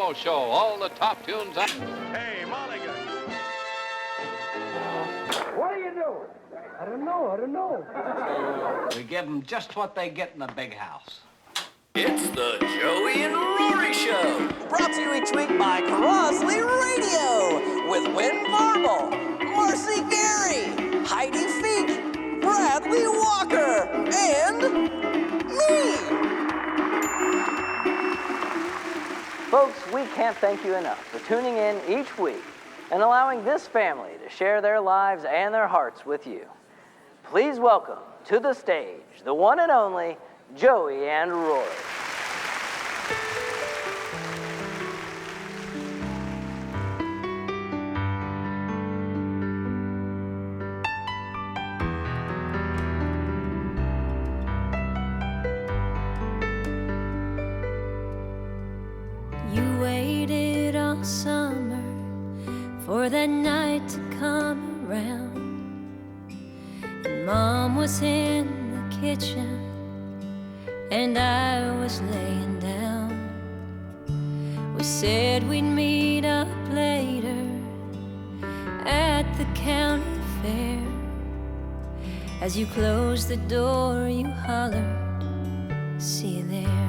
Show, all the top tunes. Hey, Mulligan. What are you doing? I don't know. We give them just what they get in the big house. It's the Joey and Rory Show. Brought to you each week by Crossley Radio with Wynn Varble, Marcy Gary, Heidi Feek, Bradley Walker, and me. Folks, we can't thank you enough for tuning in each week and allowing this family to share their lives and their hearts with you. Please welcome to the stage the one and only Joey and Rory. You waited all summer for that night to come around, and Mom was in the kitchen and I was laying down. We said we'd meet up later at the county fair. As you closed the door, you hollered, "See you there.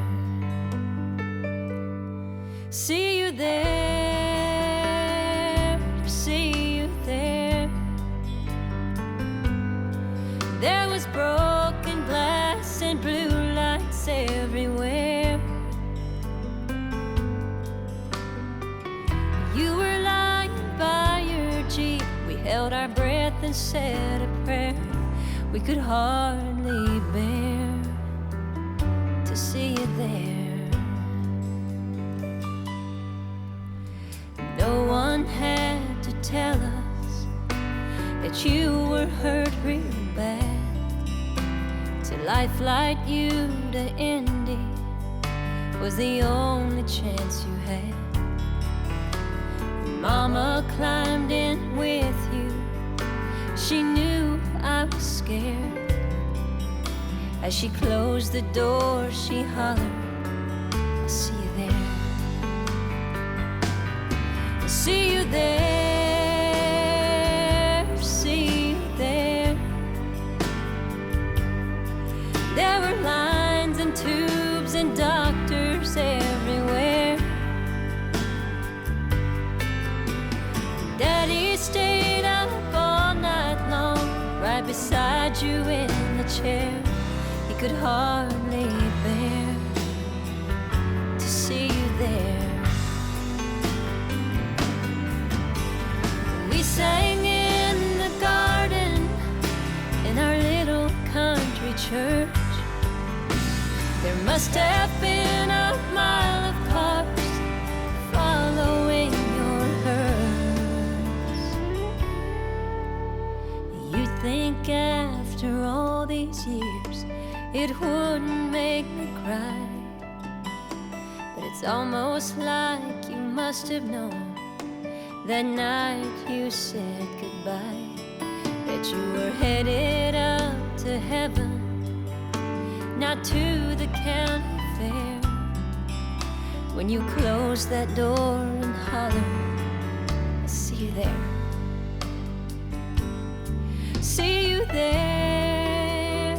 See you there, see you there." There was broken glass and blue lights everywhere. You were lying by your Jeep. We held our breath and said a prayer. We could hardly bear to see you there. No one had to tell us that you were hurt real bad. To life like you to Indy was the only chance you had. Mama climbed in with you. She knew I was scared. As she closed the door, she hollered, "I'll see you there. See you there, see you there." There were lines and tubes and doctors everywhere. Daddy stayed up all night long, right beside you in the chair. He could hardly bear to see you there. We sang in the garden in our little country church. There must have been a mile of cars following your hearse. You think after all these years it wouldn't make me cry, but it's almost like you must have known that night you said goodbye, that you were headed up to heaven, not to the county fair. When you closed that door and hollered, "I'll see you there. See you there,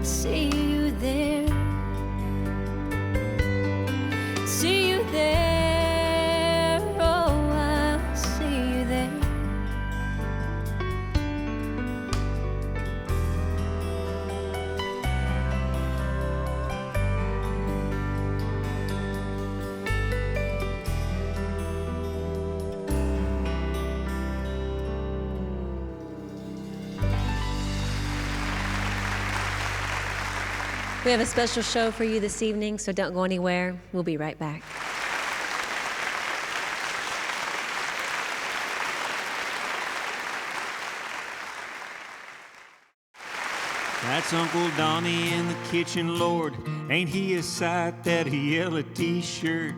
see you there. See you there, oh, I'll see you there." We have a special show for you this evening, so don't go anywhere. We'll be right back. That's Uncle Donnie in the kitchen, Lord. Ain't he a sight, that yellow t-shirt?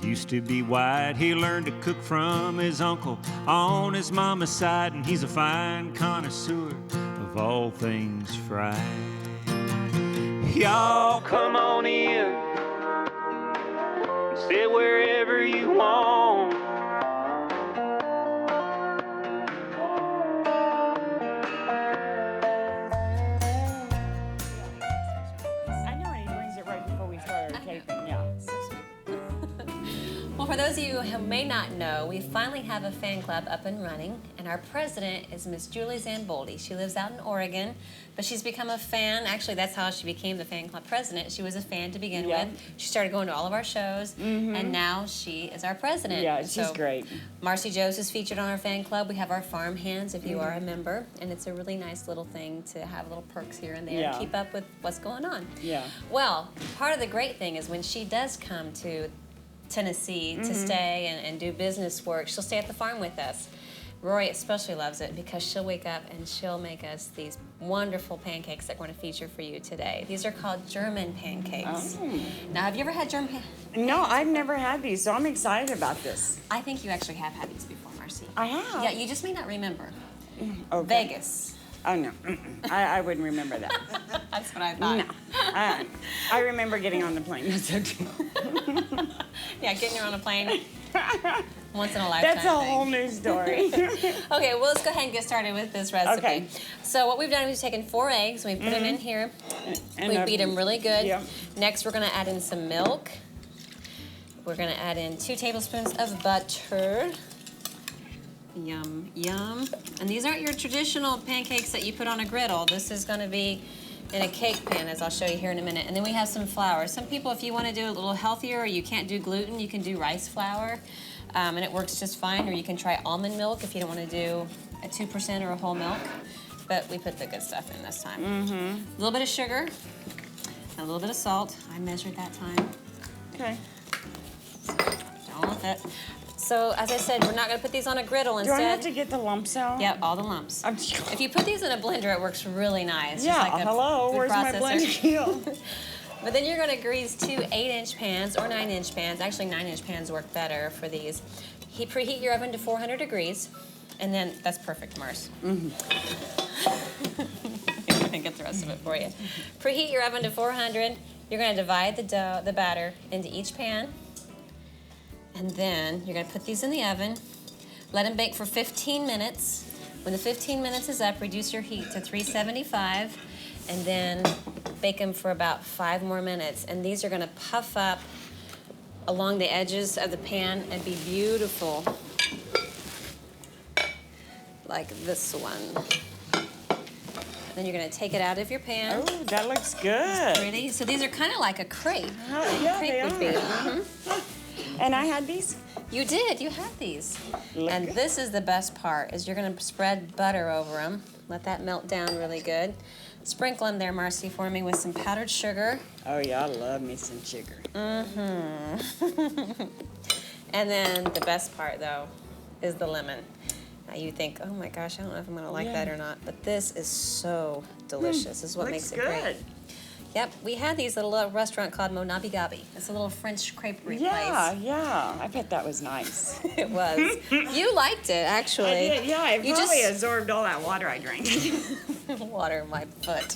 He used to be white. He learned to cook from his uncle on his mama's side, and he's a fine connoisseur of all things fried. Y'all come on in, sit wherever you want. I know he brings it right before we start our taping, yeah. Well, for those of you who may not know, we finally have a fan club up and running, and our president is Miss Julie Zamboldi. She lives out in Oregon, but she's become a fan. Actually, that's how she became the fan club president. She was a fan to begin with. She started going to all of our shows, and now she is our president. Yeah, she's great. Marcy Jo is featured on our fan club. We have our farm hands if you are a member, and it's a really nice little thing to have little perks here and there and keep up with what's going on. Yeah. Well, part of the great thing is when she does come to Tennessee to stay and do business work, she'll stay at the farm with us. Rory especially loves it because she'll wake up and she'll make us these wonderful pancakes that we're going to feature for you today. These are called German pancakes. Oh. Now, have you ever had German pancakes? No, I've never had these, so I'm excited about this. I think you actually have had these before, Marcy. I have? Yeah, you just may not remember. Okay. Vegas. Oh, no. I wouldn't remember that. That's what I thought. No. I remember getting on the plane. That's okay. Yeah, getting her on a plane. Once in a lifetime That's a whole new story. Okay, well, let's go ahead and get started with this recipe. Okay. So what we've done is we've taken 4 eggs and we put them in here. And We beat them really good. Yeah. Next, we're going to add in some milk. We're going to add in 2 tablespoons of butter. Yum, yum. And these aren't your traditional pancakes that you put on a griddle. This is going to be in a cake pan, as I'll show you here in a minute. And then we have some flour. Some people, if you want to do it a little healthier or you can't do gluten, you can do rice flour. And it works just fine. Or you can try almond milk if you don't want to do a 2% or a whole milk. But we put the good stuff in this time. A little bit of sugar and a little bit of salt. I measured that time. Okay. Down with it. So, as I said, we're not going to put these on a griddle instead. Do I have to get the lumps out? Yep, all the lumps. If you put these in a blender, it works really nice. Yeah, just like a hello, food where's my processor. blender? But then you're going to grease 2 8-inch pans or 9-inch pans. Actually, 9-inch pans work better for these. Preheat your oven to 400 degrees, and then that's perfect, Mars. I'm going to get the rest of it for you. Preheat your oven to 400. You're going to divide the batter into each pan. And then you're going to put these in the oven, let them bake for 15 minutes. When the 15 minutes is up, reduce your heat to 375, and then bake them for about 5 more minutes. And these are going to puff up along the edges of the pan and be beautiful, like this one. Then you're going to take it out of your pan. Oh, that looks good. Pretty. So these are kind of like a crepe. Yeah, crepe they would be. are. And I had these? You did. You had these. Look. And this is the best part, is you're going to spread butter over them. Let that melt down really good. Sprinkle them there, Marcy, for me with some powdered sugar. Oh, yeah, I love me some sugar. And then the best part, though, is the lemon. Now you think, oh my gosh, I don't know if I'm going to like that or not. But this is so delicious. This is what makes it great. Yep, we had these at a little restaurant called Monabi Gabi. It's a little French creperie place. Yeah, I bet that was nice. It was. You liked it, actually. I did, yeah, it You probably just- absorbed all that water I drank. Water in my foot.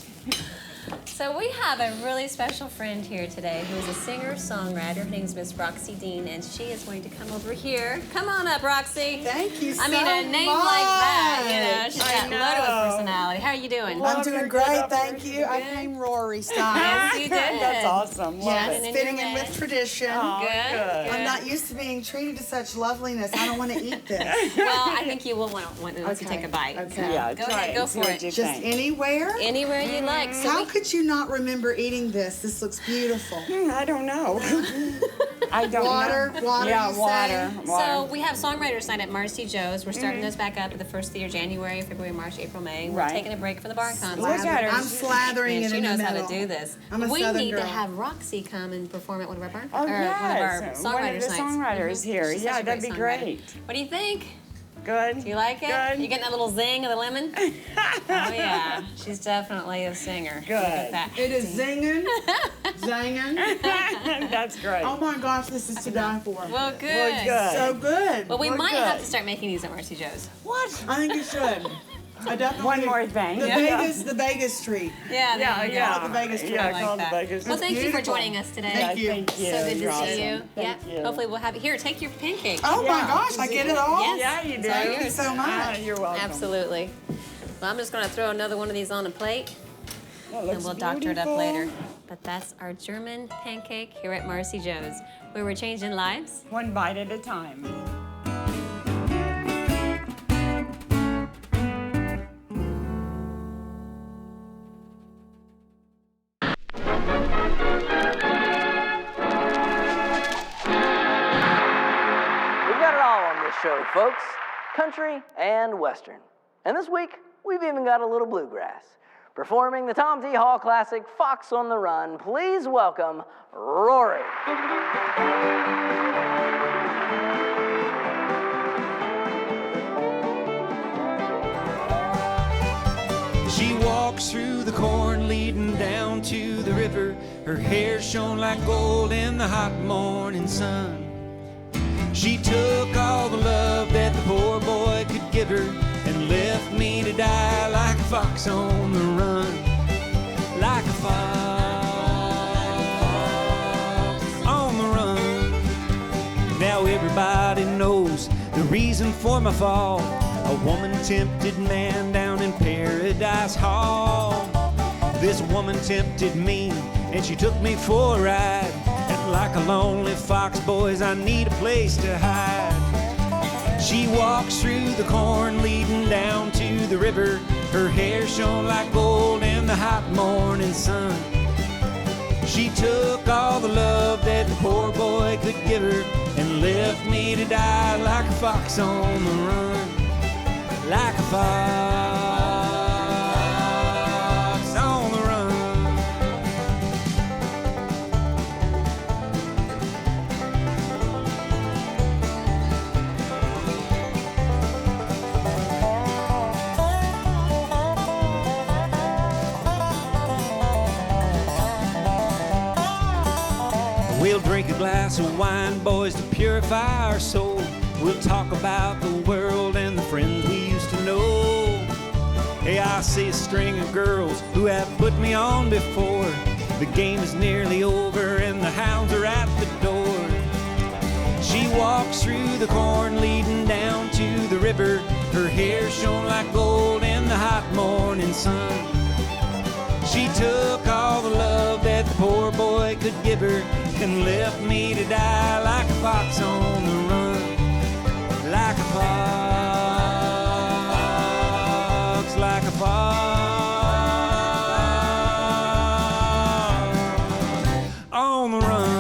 So we have a really special friend here today who is a singer-songwriter. Her name is Miss Roxy Dean, and she is going to come over here. Come on up, Roxy. Thank you so I mean, a name like that, you know, she's got loaded with personality. How are you doing? Well, I'm doing great, thank you. I came Rory style. Yes, you did. That's awesome. Love Yes, it. fitting in with tradition. Oh, Good. I'm not used to being treated to such loveliness. I don't want to eat this. Well, I think you will want to take a bite. Okay. So Yeah, go try ahead, it go and see for what it. you Just think. anywhere? Anywhere you like. So How could you not remember eating this? This looks beautiful. I don't know. I don't Water, know. water, Yeah, you water. So we have songwriters night at Marcy Jo's. We're starting those back up at the first of the year, January, February, March, April, May. We're Right. taking a break for the barn concert. Look at her. I'm slathering Yeah, it she in the knows how middle. to do this. I'm a We Southern need girl. to have Roxy come and perform at one of our barn Oh, or one of our yes. songwriters One of the nights. songwriters here. She's Yeah, such a that'd be songwriter. great. What do you think? Good. Do you like it? Good. You getting that little zing of the lemon? Oh yeah, she's definitely a singer. Good. Look at that. It is zinging, zanging. That's great. Oh my gosh, this is to die for. Well, good. Well, good. So good. Well, we Well, might good. have to start making these at Marcy Jo's. What? I think you should. I definitely. One more thing. The Vegas treat. Yeah, there you go. Call it the Vegas treat. Yeah, I like call it that. the Vegas Well, treat. thank you for joining us today. Thank you. Thank you. So good You're to see awesome. you. Thank you. Hopefully we'll have it. Here, take your pancake. Oh my gosh, I get it all? Yes. Yeah, you do. Thank you so much. Ah, you're welcome. Absolutely. Well, I'm just going to throw another one of these on a plate, That and looks we'll doctor it up beautiful. later. But that's our German pancake here at Marcy Jo's, where we're changing lives. One bite at a time. We've got it all on this show, folks. Country and Western. And this week, we've even got a little bluegrass. Performing the Tom T. Hall classic, Fox on the Run, please welcome Rory. She walks through the corn leading down to the river. Her hair shone like gold in the hot morning sun. She took all the love that the poor boy could give her and left me to die like a fox on the run. Like a fox on the run. Now everybody knows the reason for my fall. A woman tempted man down in Paradise Hall. This woman tempted me and she took me for a ride. And like a lonely fox, boys, I need a place to hide. She walks through the corn leading down to the river. Her hair shone like gold in the hot morning sun. She took all the love that the poor boy could give her and left me to die like a fox on the run. Like a fox on the run. We'll drink a glass of wine, boys, to purify our soul. We'll talk about the world and the friends we used to know. Hey, I see a string of girls who have put me on before. The game is nearly over and the hounds are at the door. She walks through the corn leading down to the river. Her hair shone like gold in the hot morning sun. She took all the love that the poor boy could give her and left me to die like a fox on the run. Like a fox, like a fox on the run.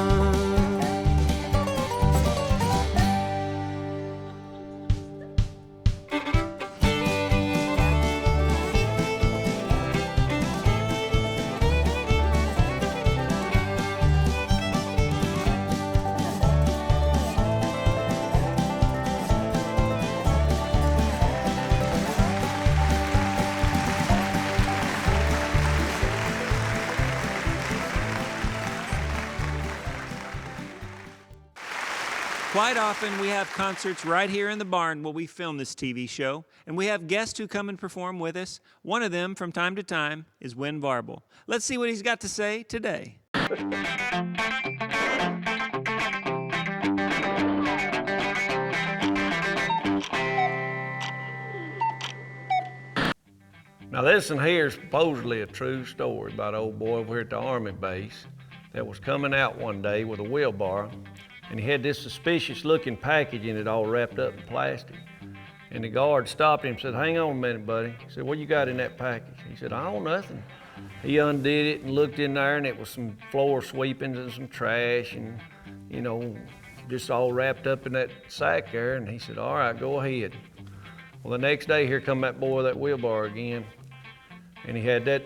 Quite often we have concerts right here in the barn where we film this TV show, and we have guests who come and perform with us. One of them, from time to time, is Wynn Varble. Let's see what he's got to say today. Now this one here is supposedly a true story about an old boy over here at the Army base that was coming out one day with a wheelbarrow, and he had this suspicious looking package in it all wrapped up in plastic. And the guard stopped him and said, "Hang on a minute, buddy." He said, "What you got in that package?" He said, "I don't know, nothing." He undid it and looked in there, and it was some floor sweepings and some trash and, you know, just all wrapped up in that sack there. And he said, "All right, go ahead." Well, the next day, here come that boy with that wheelbarrow again, and he had that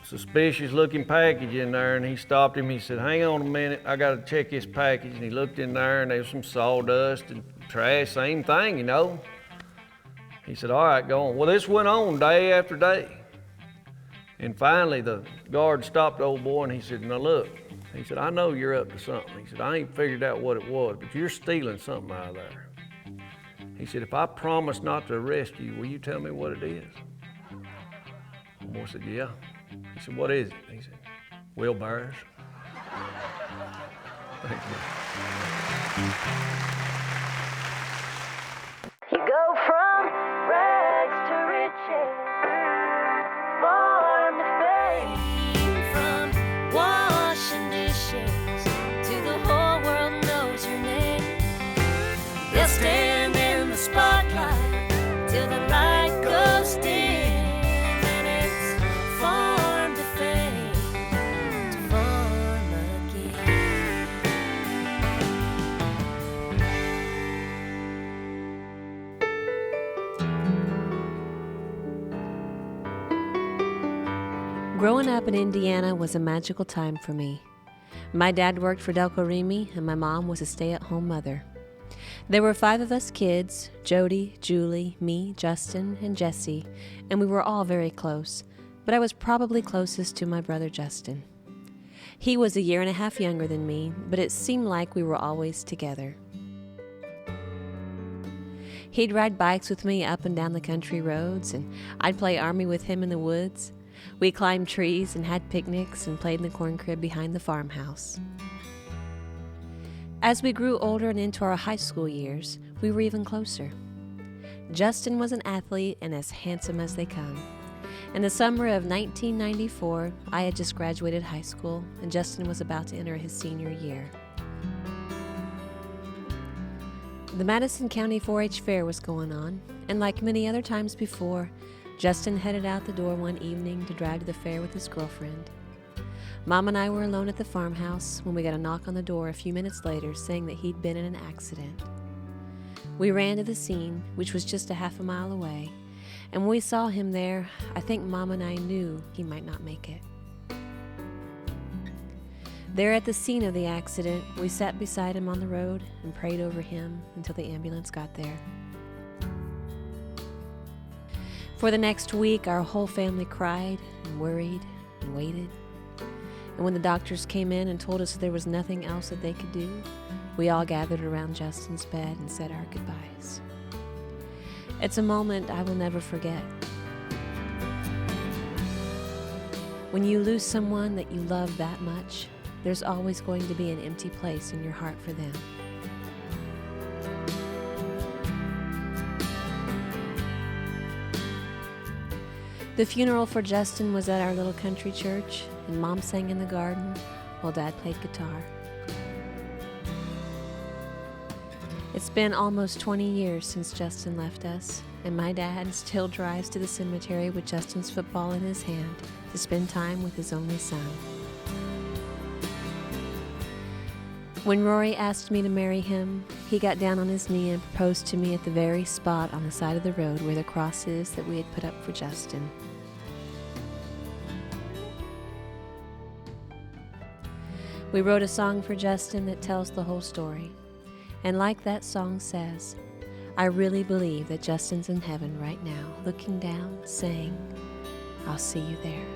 suspicious looking package in there, and he stopped him. He said, "Hang on a minute, I gotta check this package." And he looked in there, and there was some sawdust and trash, same thing, you know. He said, "All right, go on." Well, this went on day after day. And finally, the guard stopped the old boy, and he said, "Now look," he said, "I know you're up to something." He said, "I ain't figured out what it was, but you're stealing something out of there." He said, "If I promise not to arrest you, will you tell me what it is?" boy said, yeah. He said, what is it? He said, wheelbarrows. Thank you. You go from rags to riches, farm to fame, from washing dishes to the whole world knows your name. They'll stand in the spotlight till the light goes dim, and it's farm to fame, to farm again. Growing up in Indiana was a magical time for me. My dad worked for Delco Remy, and my mom was a stay-at-home mother. There were 5 of us kids, Jody, Julie, me, Justin, and Jesse, and we were all very close, but I was probably closest to my brother Justin. He was a year and a half younger than me, but it seemed like we were always together. He'd ride bikes with me up and down the country roads, and I'd play army with him in the woods. We climbed trees and had picnics and played in the corn crib behind the farmhouse. As we grew older and into our high school years, we were even closer. Justin was an athlete and as handsome as they come. In the summer of 1994, I had just graduated high school, and Justin was about to enter his senior year. The Madison County 4-H Fair was going on, and like many other times before, Justin headed out the door one evening to drive to the fair with his girlfriend. Mom and I were alone at the farmhouse when we got a knock on the door a few minutes later saying that he'd been in an accident. We ran to the scene, which was just a half a mile away, and when we saw him there, I think Mom and I knew he might not make it. There at the scene of the accident, we sat beside him on the road and prayed over him until the ambulance got there. For the next week, our whole family cried and worried and waited. And when the doctors came in and told us there was nothing else that they could do, we all gathered around Justin's bed and said our goodbyes. It's a moment I will never forget. When you lose someone that you love that much, there's always going to be an empty place in your heart for them. The funeral for Justin was at our little country church, and Mom sang in the garden while Dad played guitar. It's been almost 20 years since Justin left us, and my dad still drives to the cemetery with Justin's football in his hand to spend time with his only son. When Rory asked me to marry him, he got down on his knee and proposed to me at the very spot on the side of the road where the cross is that we had put up for Justin. We wrote a song for Justin that tells the whole story. And like that song says, I really believe that Justin's in heaven right now, looking down, saying, I'll see you there.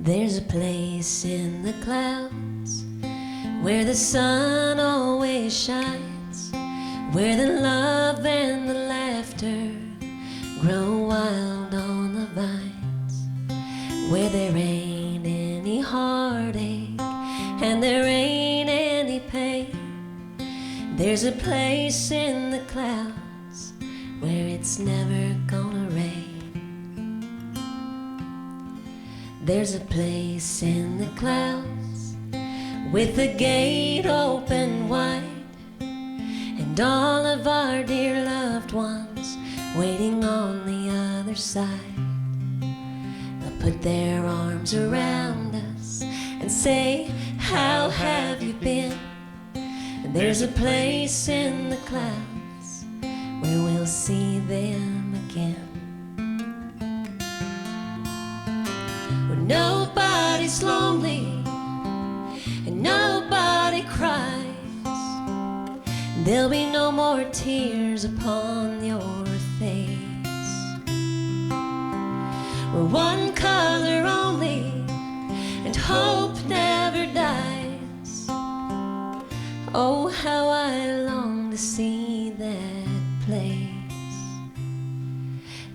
There's a place in the clouds where the sun always shines, where the love and the laughter grow wild on the vines, where there ain't any heartache and there ain't any pain. There's a place in the clouds where it's never gonna rain. There's a place in the clouds with the gate open wide, and all of our dear loved ones waiting on the other side. They'll put their arms around us and say, how have you been? And there's a place in the clouds where we'll see them again. Where nobody's lonely there'll be no more tears upon your face. We're one color only, and hope never dies. Oh, how I long to see that place.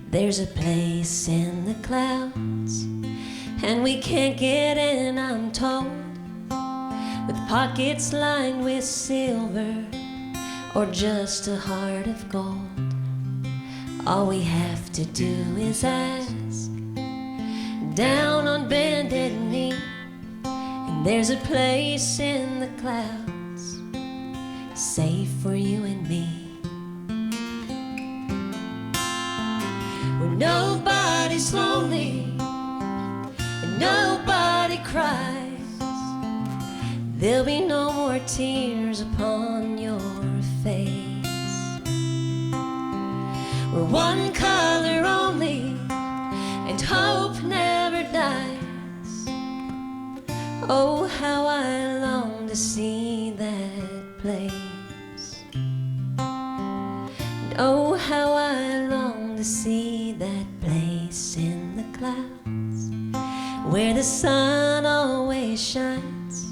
There's a place in the clouds, and we can't get in, I'm told, with pockets lined with silver or just a heart of gold. All we have to do is ask, down on bended knee, and there's a place in the clouds safe for you and me. Where nobody's lonely and nobody cries, there'll be no more tears upon your face. We're one color only, and hope never dies. Oh, how I long to see that place. And oh, how I long to see that place in the clouds, where the sun always shines,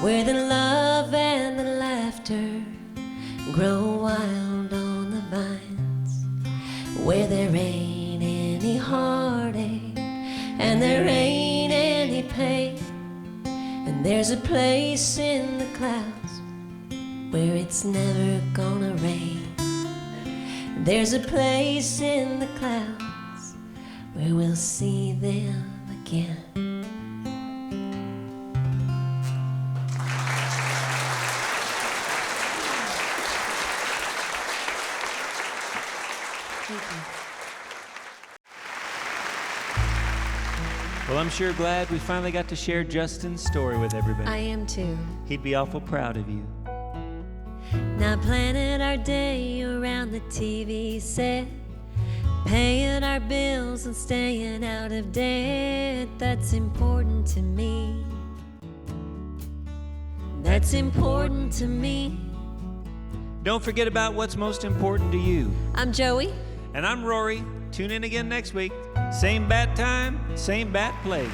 where the love and the laughter grow wild on the vines, where there ain't any heartache and there ain't any pain. And there's a place in the clouds where it's never gonna rain. There's a place in the clouds where we'll see them again. Well, I'm sure glad we finally got to share Justin's story with everybody. I am too. He'd be awful proud of you. Now planning our day around the TV set, paying our bills and staying out of debt. That's important to me. That's important to me. Don't forget about what's most important to you. I'm Joey. And I'm Rory. Tune in again next week. Same bat time, same bat place.